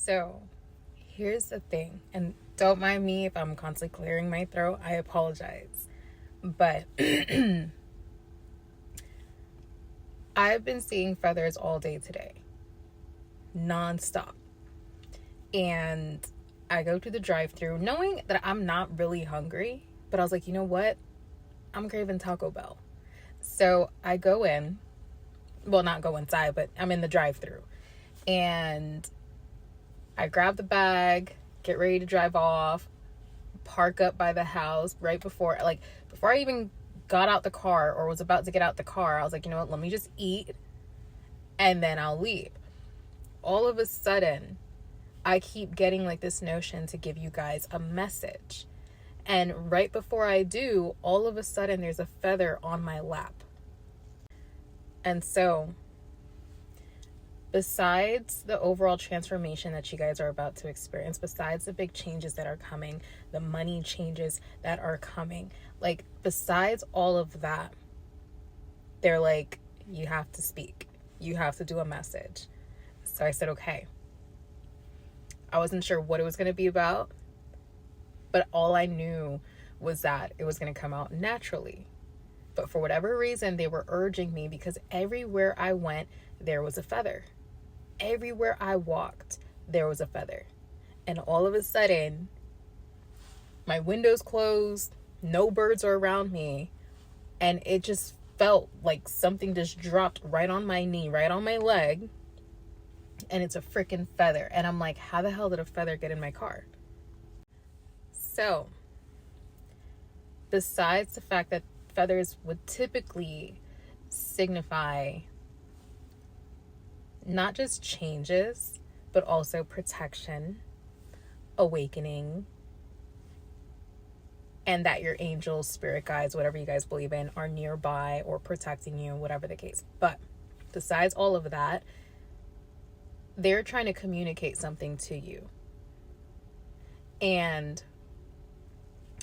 So, here's the thing, and don't mind me if I'm constantly clearing my throat. I apologize. But I've been seeing feathers all day today, nonstop. And I go to the drive-thru knowing that I'm not really hungry, but I was like, you know what? I'm craving Taco Bell. So I go in, well, not go inside, but I'm in the drive-thru. And I grab the bag, get ready to drive off, park up by the house right before I even got out the car or was about to get out the car. I was like, you know what, let me just eat and then I'll leave. All of a sudden, I keep getting like this notion to give you guys a message. And right before I do, all of a sudden there's a feather on my lap. And so, besides the overall transformation that you guys are about to experience, besides the big changes that are coming, the money changes that are coming, like besides all of that, they're like, you have to speak. You have to do a message. So I said, okay. I wasn't sure what it was going to be about, but all I knew was that it was going to come out naturally. But for whatever reason, they were urging me because everywhere I went, there was a feather. Everywhere I walked, there was a feather. And all of a sudden, my windows closed, no birds are around me, and it just felt like something just dropped right on my knee, right on my leg, and it's a freaking feather. And I'm like, how the hell did a feather get in my car? So, besides the fact that feathers would typically signify not just changes, but also protection, awakening, and that your angels, spirit guides, whatever you guys believe in, are nearby or protecting you, whatever the case. But besides all of that, they're trying to communicate something to you. And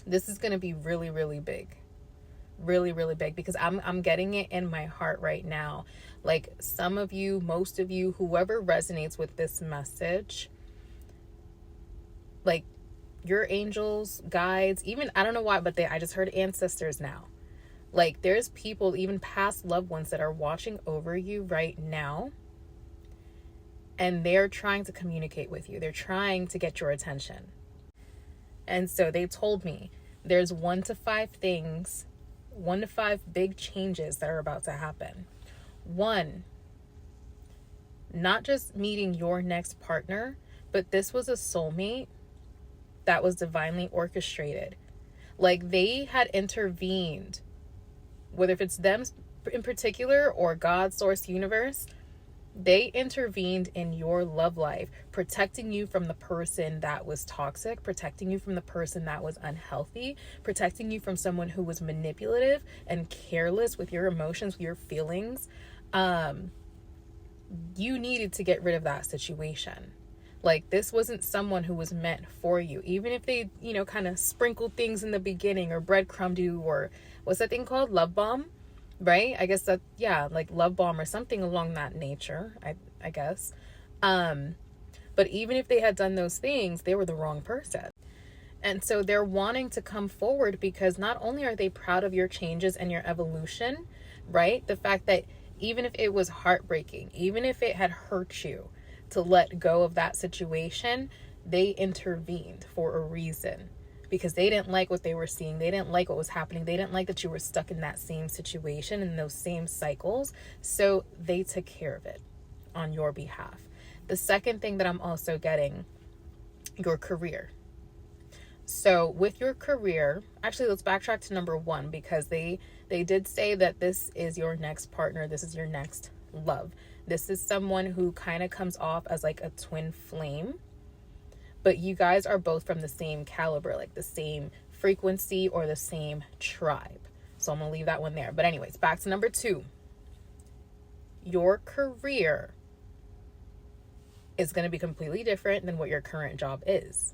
this is going to be really, really big. Really, really big, because I'm getting it in my heart right now. Like some of you, most of you, whoever resonates with this message, like your angels, guides, even, I don't know why, but I just heard ancestors now. Like there's people, even past loved ones, that are watching over you right now. And they're trying to communicate with you. They're trying to get your attention. And so they told me there's 1 to 5 things, 1 to 5 big changes that are about to happen. 1, not just meeting your next partner, but this was a soulmate that was divinely orchestrated. Like they had intervened, whether if it's them in particular or God, source, universe, they intervened in your love life, protecting you from the person that was toxic, protecting you from the person that was unhealthy, protecting you from someone who was manipulative and careless with your emotions, with your feelings. You needed to get rid of that situation. Like this wasn't someone who was meant for you. Even if they, kind of sprinkled things in the beginning or breadcrumbed you, or what's that thing called? Love bomb? Right? I guess that, yeah, like love bomb or something along that nature, I guess. But even if they had done those things, they were the wrong person. And so they're wanting to come forward because not only are they proud of your changes and your evolution, right? The fact that even if it was heartbreaking, even if it had hurt you to let go of that situation, they intervened for a reason. Because they didn't like what they were seeing. They didn't like what was happening. They didn't like that you were stuck in that same situation, in those same cycles. So they took care of it on your behalf. The second thing that I'm also getting, your career. So with your career, actually let's backtrack to number 1, because they did say that this is your next partner. This is your next love. This is someone who kind of comes off as like a twin flame. But you guys are both from the same caliber, like the same frequency or the same tribe. So I'm going to leave that one there. But anyways, back to number 2. Your career is going to be completely different than what your current job is.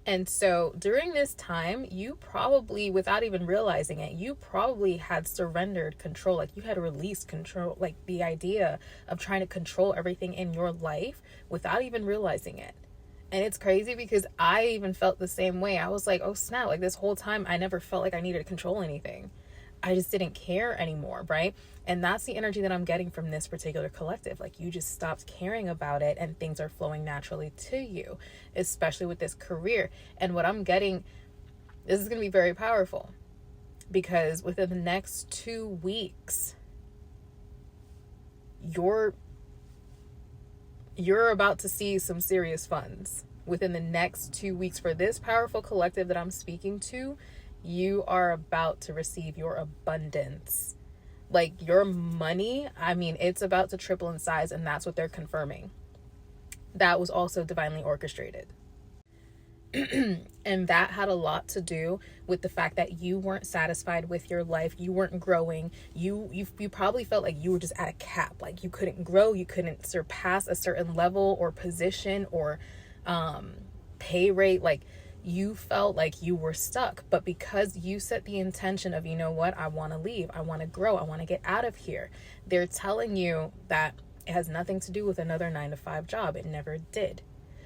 And so during this time, you probably, without even realizing it, you probably had surrendered control. Like you had released control, like the idea of trying to control everything in your life without even realizing it. And it's crazy because I even felt the same way. I was like, oh snap, like this whole time I never felt like I needed to control anything. I just didn't care anymore, right? And that's the energy that I'm getting from this particular collective. Like you just stopped caring about it and things are flowing naturally to you, especially with this career. And what I'm getting, this is going to be very powerful because within the next 2 weeks, you're about to see some serious funds. Within the next 2 weeks for this powerful collective that I'm speaking to, you are about to receive your abundance. Like your money, I mean, it's about to triple in size, and that's what they're confirming. That was also divinely orchestrated. And that had a lot to do with the fact that you weren't satisfied with your life. You weren't growing. You probably felt like you were just at a cap. Like you couldn't grow. You couldn't surpass a certain level or position or pay rate. Like you felt like you were stuck. But because you set the intention of, you know what, I want to leave. I want to grow. I want to get out of here. They're telling you that it has nothing to do with another 9-to-5 job. It never did.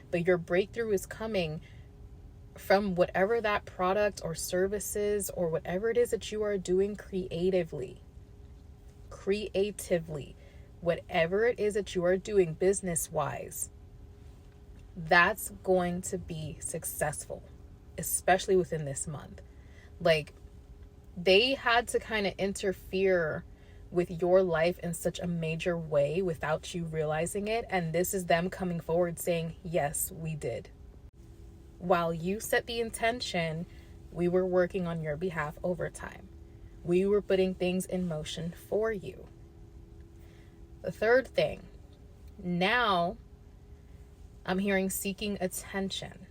But your breakthrough is coming from whatever that product or services or whatever it is that you are doing creatively, whatever it is that you are doing business wise, that's going to be successful, especially within this month. Like they had to kind of interfere with your life in such a major way without you realizing it. And this is them coming forward saying, yes, we did. While you set the intention, we were working on your behalf overtime. We were putting things in motion for you. The third thing, now I'm hearing seeking attention.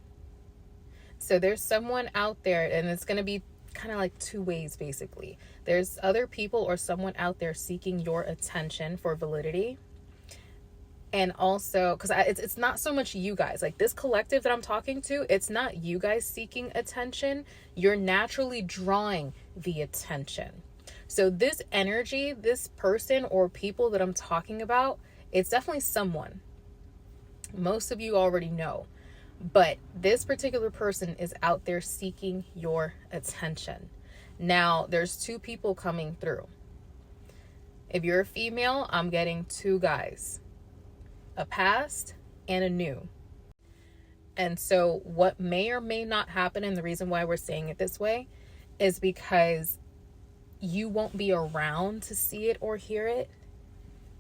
So there's someone out there, and it's going to be kind of like 2 ways, basically. There's other people or someone out there seeking your attention for validity. And also, because it's not so much you guys, like this collective that I'm talking to, it's not you guys seeking attention. You're naturally drawing the attention. So this energy, this person or people that I'm talking about, it's definitely someone. Most of you already know. But this particular person is out there seeking your attention. Now, there's 2 people coming through. If you're a female, I'm getting 2 guys. A past and a new. And so what may or may not happen, and the reason why we're saying it this way is because you won't be around to see it or hear it.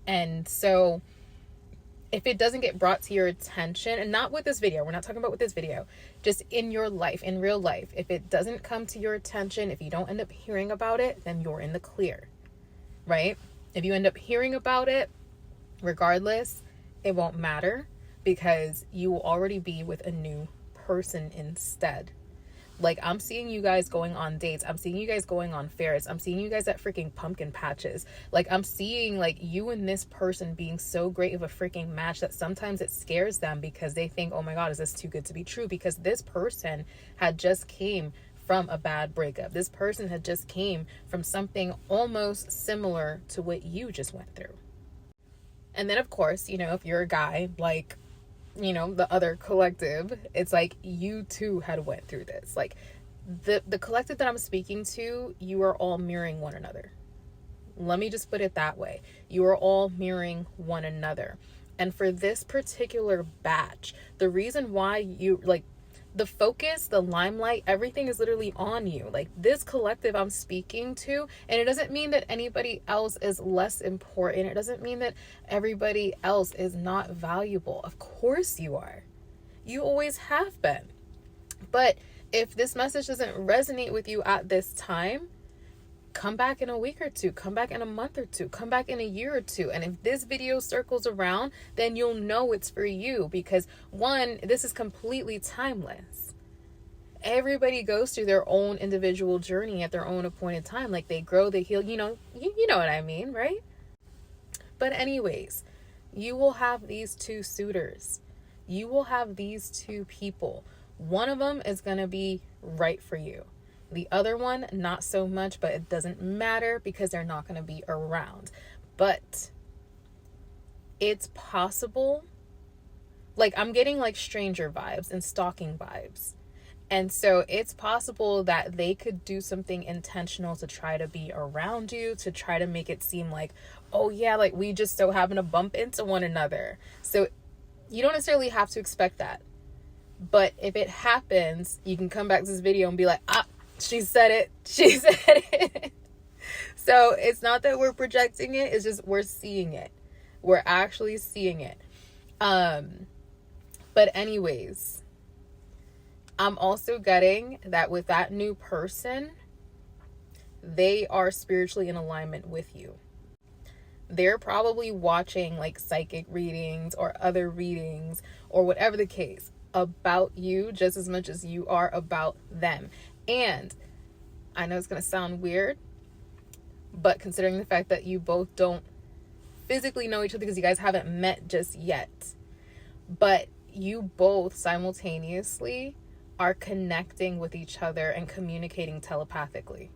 And so if it doesn't get brought to your attention, and not with this video, we're not talking about with this video, just in your life, in real life, if it doesn't come to your attention, if you don't end up hearing about it, then you're in the clear, right? If you end up hearing about it, regardless, it won't matter because you will already be with a new person instead. Like I'm seeing you guys going on dates. I'm seeing you guys going on fairs. I'm seeing you guys at freaking pumpkin patches. Like I'm seeing like you and this person being so great of a freaking match that sometimes it scares them because they think, oh my God, is this too good to be true? Because this person had just came from a bad breakup. This person had just came from something almost similar to what you just went through. And then, of course, you know, if you're a guy, like, you know, the other collective, it's like you too had went through this. Like the collective that I'm speaking to, you are all mirroring one another. Let me just put it that way. You are all mirroring one another. And for this particular batch, the reason why you, like, the focus, the limelight, everything is literally on you. Like this collective I'm speaking to, and it doesn't mean that anybody else is less important. It doesn't mean that everybody else is not valuable. Of course you are. You always have been. But if this message doesn't resonate with you at this time, come back in a week or 2, come back in a month or 2, come back in a year or 2. And if this video circles around, then you'll know it's for you because 1, this is completely timeless. Everybody goes through their own individual journey at their own appointed time. Like they grow, they heal, you know what I mean, right? But anyways, you will have these 2 suitors. You will have these 2 people. One of them is going to be right for you. The other one, not so much, but it doesn't matter because they're not going to be around. But it's possible. Like, I'm getting like stranger vibes and stalking vibes. And so it's possible that they could do something intentional to try to be around you, to try to make it seem like, oh yeah, like we just so happen to bump into one another. So you don't necessarily have to expect that. But if it happens, you can come back to this video and be like, ah, she said it. She said it. So it's not that we're projecting it. It's just we're seeing it. We're actually seeing it. But anyways, I'm also getting that with that new person, they are spiritually in alignment with you. They're probably watching like psychic readings or other readings or whatever the case about you just as much as you are about them. And I know it's going to sound weird, but considering the fact that you both don't physically know each other because you guys haven't met just yet, but you both simultaneously are connecting with each other and communicating telepathically.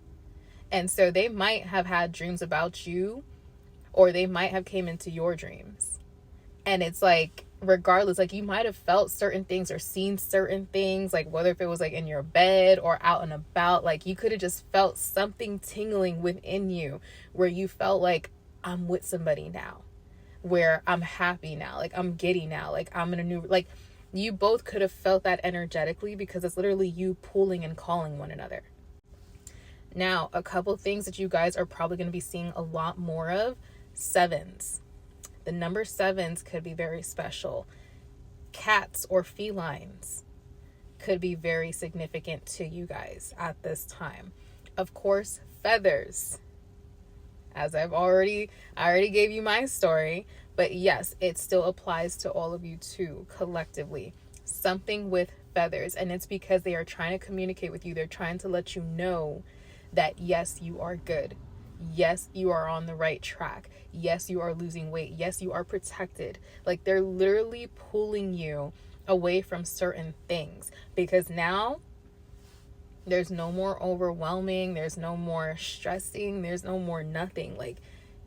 And so they might have had dreams about you, or they might have came into your dreams. And it's like, regardless, like you might have felt certain things or seen certain things, like whether if it was like in your bed or out and about, like you could have just felt something tingling within you where you felt like, I'm with somebody now, where I'm happy now, like I'm giddy now, like I'm in a new, like you both could have felt that energetically because it's literally you pulling and calling one another. Now, a couple things that you guys are probably going to be seeing a lot more of: sevens. The number sevens could be very special. Cats or felines could be very significant to you guys at this time. Of course, feathers. As I already gave you my story, but yes, it still applies to all of you too, collectively. Something with feathers, and it's because they are trying to communicate with you. They're trying to let you know that yes, you are good. Yes, you are on the right track. Yes, you are losing weight. Yes, you are protected. Like they're literally pulling you away from certain things because now there's no more overwhelming. There's no more stressing. There's no more nothing. Like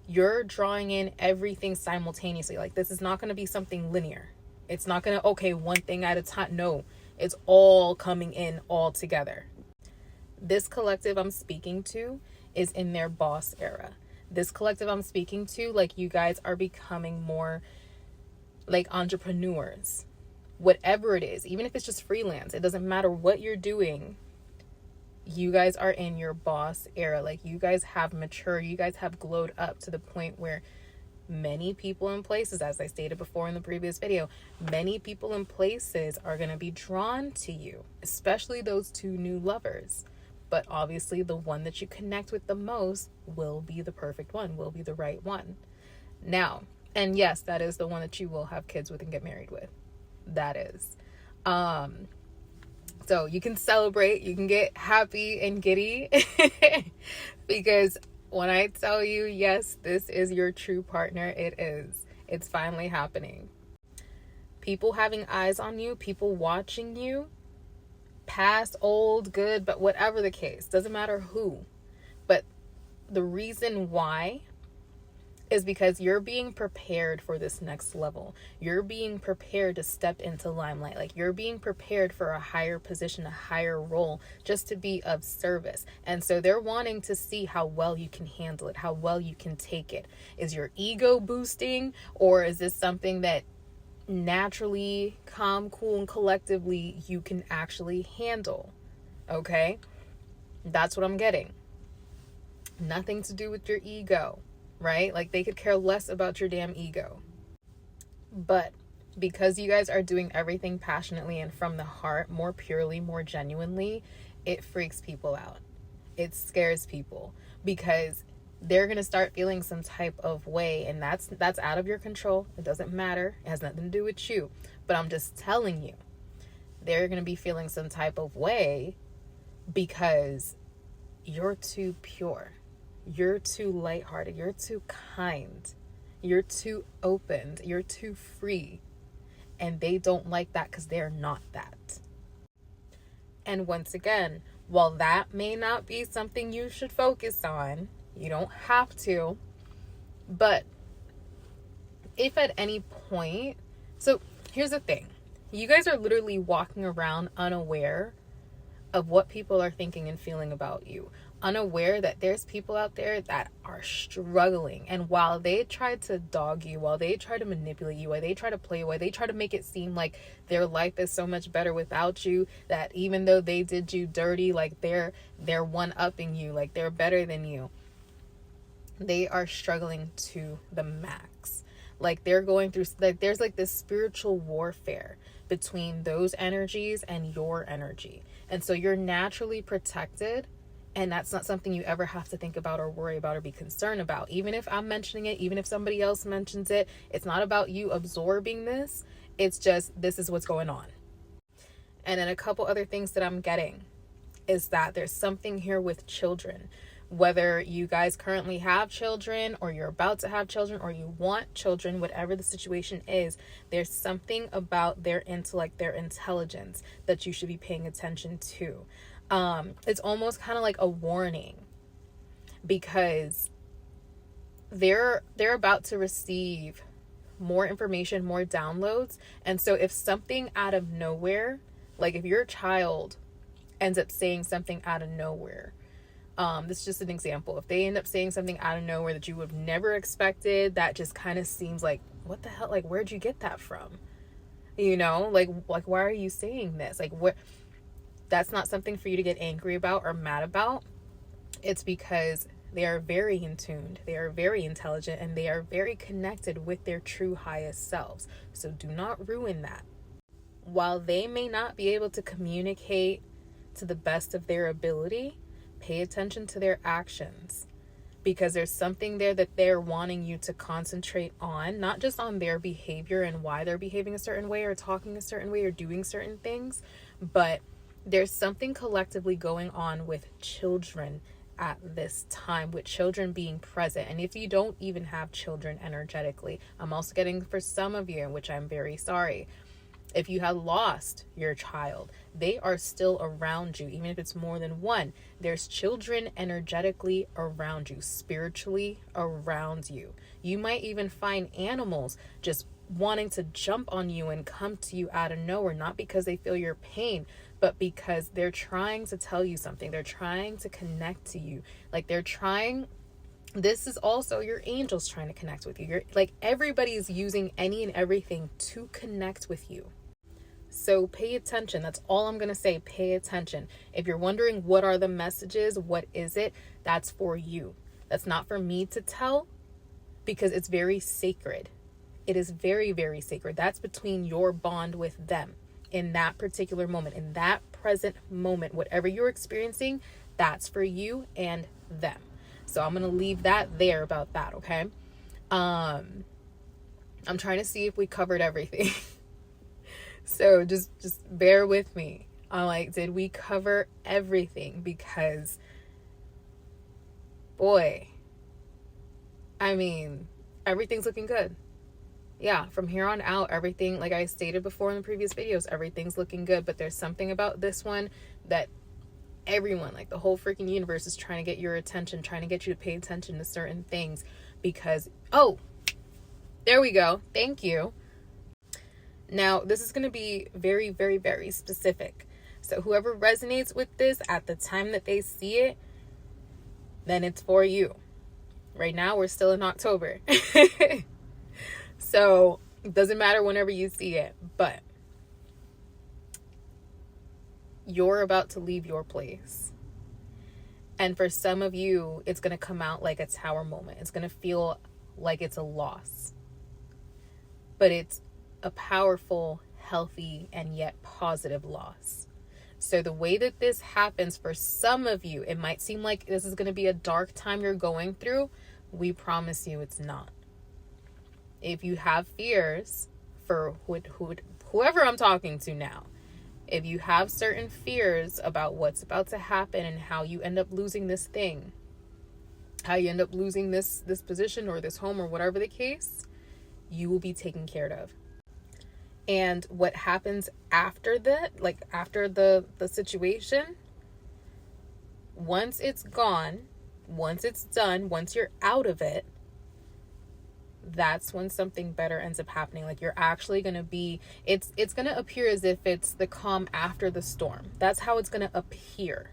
you're drawing in everything simultaneously. Like this is not going to be something linear. It's not going to, okay, one thing at a time. No, it's all coming in all together. This collective I'm speaking to is in their boss era. This collective I'm speaking to, like you guys are becoming more like entrepreneurs. Whatever it is, even if it's just freelance, it doesn't matter what you're doing. You guys are in your boss era. Like you guys have matured. You guys have glowed up to the point where many people in places, as I stated before in the previous video, many people in places are going to be drawn to you, especially those two new lovers. But obviously the one that you connect with the most will be the perfect one, will be the right one. Now, and yes, that is the one that you will have kids with and get married with. That is. So you can celebrate, you can get happy and giddy because when I tell you, yes, this is your true partner, it is. It's finally happening. People having eyes on you, people watching you, past, old, good, but whatever the case, doesn't matter who. But the reason why is because you're being prepared for this next level. You're being prepared to step into limelight. Like you're being prepared for a higher position, a higher role, just to be of service. And so they're wanting to see how well you can handle it, how well you can take it. Is your ego boosting, or is this something that naturally, calm, cool, and collectively you can actually handle? Okay? That's what I'm getting. Nothing to do with your ego. Right? Like they could care less about your damn ego. But because you guys are doing everything passionately and from the heart, more purely, more genuinely, it freaks people out. It scares people because they're going to start feeling some type of way, and that's out of your control. It doesn't matter. It has nothing to do with you. But I'm just telling you, they're going to be feeling some type of way because you're too pure. You're too lighthearted. You're too kind. You're too open. You're too free. And they don't like that because they're not that. And once again, while that may not be something you should focus on, you don't have to, but if at any point, so here's the thing, you guys are literally walking around unaware of what people are thinking and feeling about you, unaware that there's people out there that are struggling. And while they try to dog you, while they try to manipulate you, while they try to play you, while they try to make it seem like their life is so much better without you, that even though they did you dirty, like they're one-upping you, like they're better than you, they are struggling to the max. Like they're going through, like there's like this spiritual warfare between those energies and your energy. And so you're naturally protected, and that's not something you ever have to think about or worry about or be concerned about. Even if I'm mentioning it, even if somebody else mentions it, it's not about you absorbing this. It's just, this is what's going on. And then a couple other things that I'm getting is that there's something here with children. Whether you guys currently have children, or you're about to have children, or you want children, whatever the situation is, there's something about their intellect, their intelligence that you should be paying attention to. It's almost kind of like a warning, because they're about to receive more information, more downloads. And so if something out of nowhere, like if your child ends up saying something out of nowhere, this is just an example. If they end up saying something out of nowhere that you would have never expected, that just kind of seems like, what the hell? Like, where'd you get that from? You know, like why are you saying this? Like, what? That's not something for you to get angry about or mad about. It's because they are very in tuned, they are very intelligent, and they are very connected with their true highest selves. So do not ruin that. While they may not be able to communicate to the best of their ability, pay attention to their actions, because there's something there that they're wanting you to concentrate on, not just on their behavior and why they're behaving a certain way or talking a certain way or doing certain things, but there's something collectively going on with children at this time, with children being present. And if you don't even have children energetically, I'm also getting for some of you, which I'm very sorry, if you have lost your child, they are still around you, even if it's more than one. There's children energetically around you, spiritually around you. You might even find animals just wanting to jump on you and come to you out of nowhere, not because they feel your pain, but because they're trying to tell you something. They're trying to connect to you. Like this is also your angels trying to connect with you. You're like, everybody's using any and everything to connect with you. So pay attention. That's all I'm going to say. Pay attention. If you're wondering what are the messages, what is it? That's for you. That's not for me to tell, because it's very sacred. It is very, very sacred. That's between your bond with them in that particular moment, in that present moment. Whatever you're experiencing, that's for you and them. So I'm going to leave that there about that, okay? I'm trying to see if we covered everything. So just bear with me. I'm like, did we cover everything? Because, boy, I mean, everything's looking good. Yeah, from here on out, everything, like I stated before in the previous videos, everything's looking good. But there's something about this one that everyone, like the whole freaking universe, is trying to get your attention, trying to get you to pay attention to certain things. Because, oh, there we go. Thank you. Now, this is going to be very, very, very specific. So whoever resonates with this at the time that they see it, then it's for you. Right now, we're still in October. So it doesn't matter whenever you see it, but you're about to leave your place. And for some of you, it's going to come out like a tower moment. It's going to feel like it's a loss. But it's a powerful, healthy, and yet positive loss. So the way that this happens for some of you, it might seem like this is going to be a dark time you're going through. We promise you it's not. If you have fears for whoever I'm talking to now, if you have certain fears about what's about to happen and how you end up losing this thing, how you end up losing this position or this home or whatever the case, you will be taken care of. And what happens after that, like after the situation, once it's gone, once it's done, once you're out of it, that's when something better ends up happening. Like, you're actually going to be, it's going to appear as if it's the calm after the storm. That's how it's going to appear.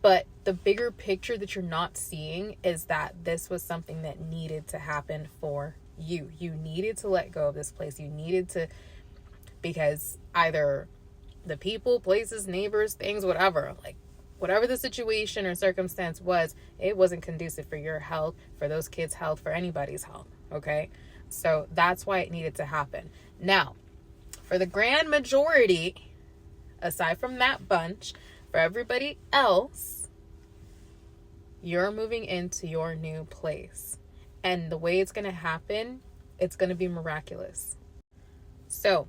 But the bigger picture that you're not seeing is that this was something that needed to happen for you. You needed to let go of this place. You needed to, because either the people, places, neighbors, things, whatever, like whatever the situation or circumstance was, it wasn't conducive for your health, for those kids' health, for anybody's health. Okay. So that's why it needed to happen. Now, for the grand majority, aside from that bunch, for everybody else, you're moving into your new place. And the way it's going to happen, it's going to be miraculous. So,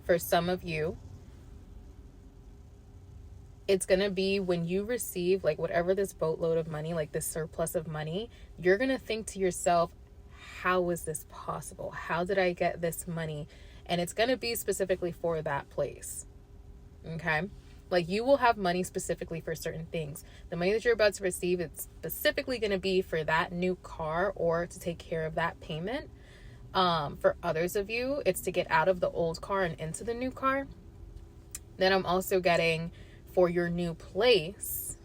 for some of you, it's going to be when you receive like whatever this boatload of money, like this surplus of money, you're going to think to yourself, how is this possible? How did I get this money? And it's going to be specifically for that place. Okay? Like, you will have money specifically for certain things. The money that you're about to receive, it's specifically going to be for that new car or to take care of that payment. For others of you, it's to get out of the old car and into the new car. Then I'm also getting for your new place,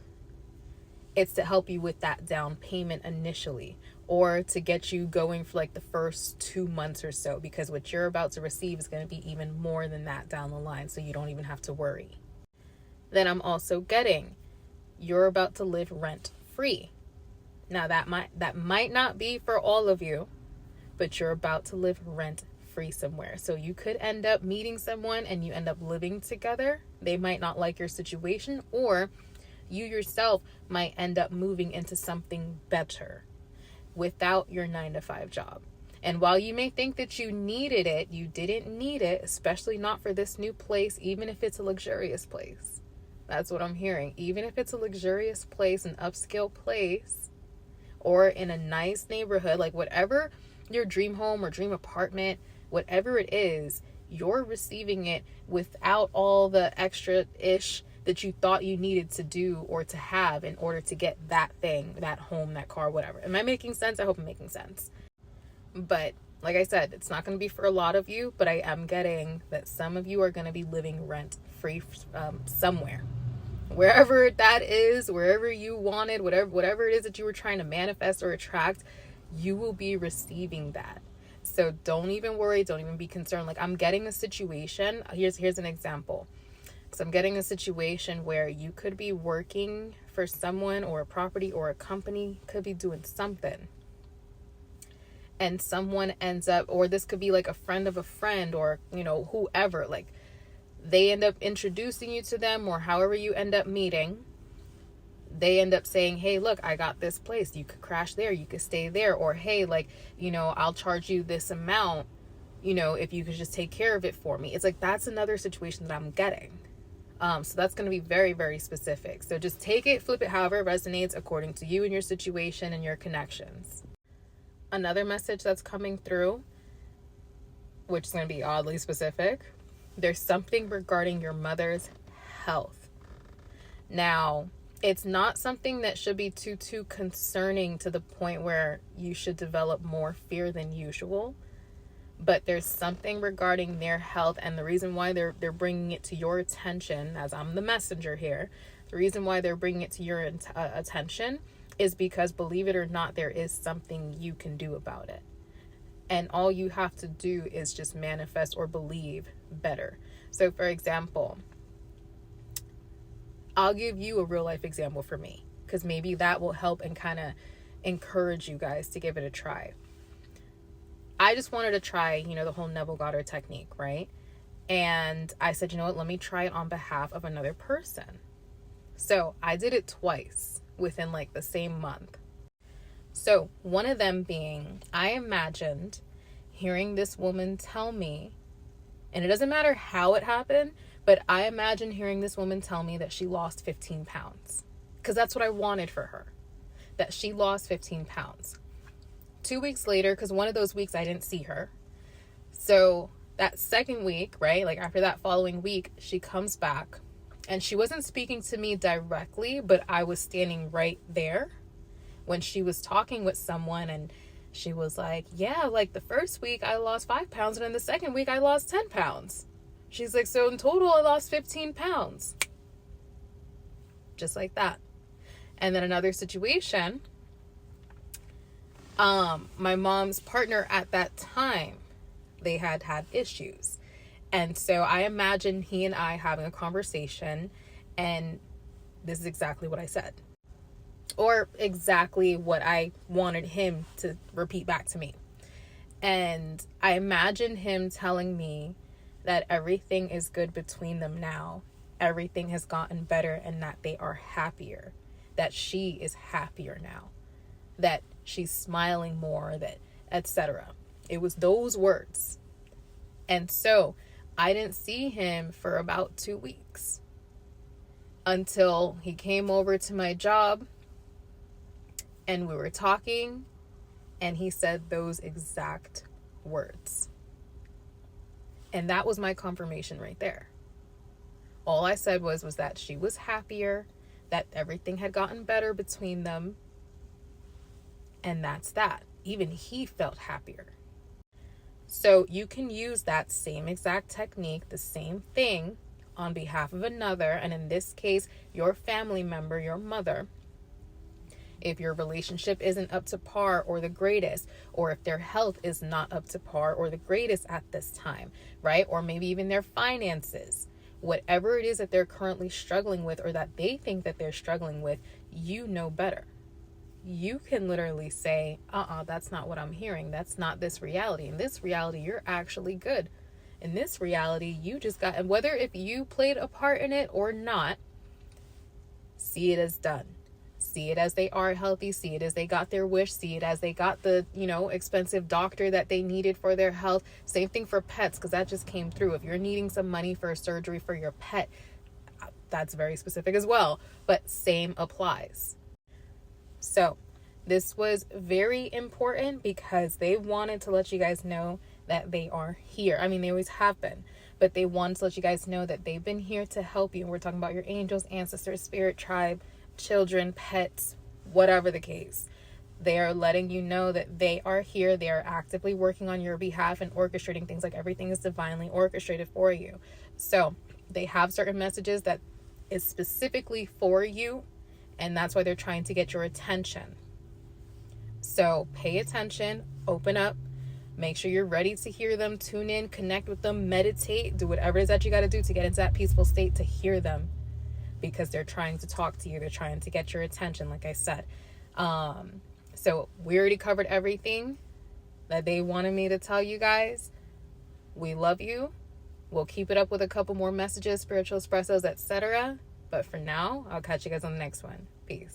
it's to help you with that down payment initially, or to get you going for like the first 2 months or so, because what you're about to receive is going to be even more than that down the line, so you don't even have to worry. Then I'm also getting, you're about to live rent free. Now that might not be for all of you, but you're about to live rent free somewhere. So you could end up meeting someone and you end up living together. They might not like your situation, or you yourself might end up moving into something better without your 9-to-5 job. And while you may think that you needed it, you didn't need it, especially not for this new place, even if it's a luxurious place. That's what I'm hearing. Even if it's a luxurious place, an upscale place, or in a nice neighborhood, like whatever your dream home or dream apartment, whatever it is, you're receiving it without all the extra ish that you thought you needed to do or to have in order to get that thing, that home, that car, whatever. Am I making sense? I hope I'm making sense. But like I said, it's not going to be for a lot of you, but I am getting that some of you are going to be living rent free somewhere. Wherever that is, wherever you wanted, whatever it is that you were trying to manifest or attract, you will be receiving that. So don't even worry, don't even be concerned. Like, I'm getting a situation, here's an example. So I'm getting a situation where you could be working for someone or a property or a company, could be doing something. And someone ends up, or this could be like a friend of a friend, or, you know, whoever, like they end up introducing you to them, or however you end up meeting. They end up saying, hey, look, I got this place. You could crash there. You could stay there. Or, hey, like, you know, I'll charge you this amount, you know, if you could just take care of it for me. It's like, that's another situation that I'm getting. So that's going to be very, very specific. So just take it, flip it, however it resonates according to you and your situation and your connections. Another message that's coming through, which is going to be oddly specific, there's something regarding your mother's health. Now, it's not something that should be too concerning to the point where you should develop more fear than usual. But there's something regarding their health, and the reason why they're bringing it to your attention, as I'm the messenger here, the reason why they're bringing it to your attention is because, believe it or not, there is something you can do about it. And all you have to do is just manifest or believe better. So, for example, I'll give you a real life example for me, because maybe that will help and kind of encourage you guys to give it a try. I just wanted to try, you know, the whole Neville Goddard technique, right? And I said, you know what, let me try it on behalf of another person. So I did it twice within like the same month. So one of them being, I imagined hearing this woman tell me, and it doesn't matter how it happened, but I imagine hearing this woman tell me that she lost 15 pounds. Because that's what I wanted for her. That she lost 15 pounds. 2 weeks later, because one of those weeks I didn't see her. So that second week, right, like after that following week, she comes back, and she wasn't speaking to me directly, but I was standing right there when she was talking with someone, and she was like, yeah, like the first week I lost 5 pounds, and then the second week I lost 10 pounds. She's like, so in total I lost 15 pounds. Just like that. And then another situation, my mom's partner at that time, they had issues. And so I imagine he and I having a conversation, and this is exactly what I said. Or exactly what I wanted him to repeat back to me. And I imagine him telling me that everything is good between them now. Everything has gotten better, and that they are happier. That she is happier now. That she's smiling more, that etc. It was those words. And so I didn't see him for about 2 weeks until he came over to my job and we were talking, and he said those exact words. And that was my confirmation right there. All I said was that she was happier, that everything had gotten better between them. And that's that. Even he felt happier. So you can use that same exact technique, the same thing, on behalf of another. And in this case, your family member, your mother. If your relationship isn't up to par or the greatest, or if their health is not up to par or the greatest at this time, right? Or maybe even their finances. Whatever it is that they're currently struggling with, or that they think that they're struggling with, you know better. You can literally say, that's not what I'm hearing. That's not this reality. In this reality, you're actually good. In this reality, you just got, and whether if you played a part in it or not, see it as done. See it as they are healthy. See it as they got their wish. See it as they got the, expensive doctor that they needed for their health. Same thing for pets, because that just came through. If you're needing some money for a surgery for your pet, that's very specific as well. But same applies. So this was very important because they wanted to let you guys know that they are here. I mean, they always have been, but they wanted to let you guys know that they've been here to help you. We're talking about your angels, ancestors, spirit, tribe, children, pets, whatever the case. They are letting you know that they are here. They are actively working on your behalf and orchestrating things. Like everything is divinely orchestrated for you. So they have certain messages that is specifically for you, and that's why they're trying to get your attention. So pay attention, open up, make sure you're ready to hear them, tune in, connect with them, meditate, do whatever it is that you got to do to get into that peaceful state to hear them, because they're trying to talk to you. They're trying to get your attention, like I said. So we already covered everything that they wanted me to tell you guys. We love you. We'll keep it up with a couple more messages, spiritual espressos, etc. But for now, I'll catch you guys on the next one. Peace.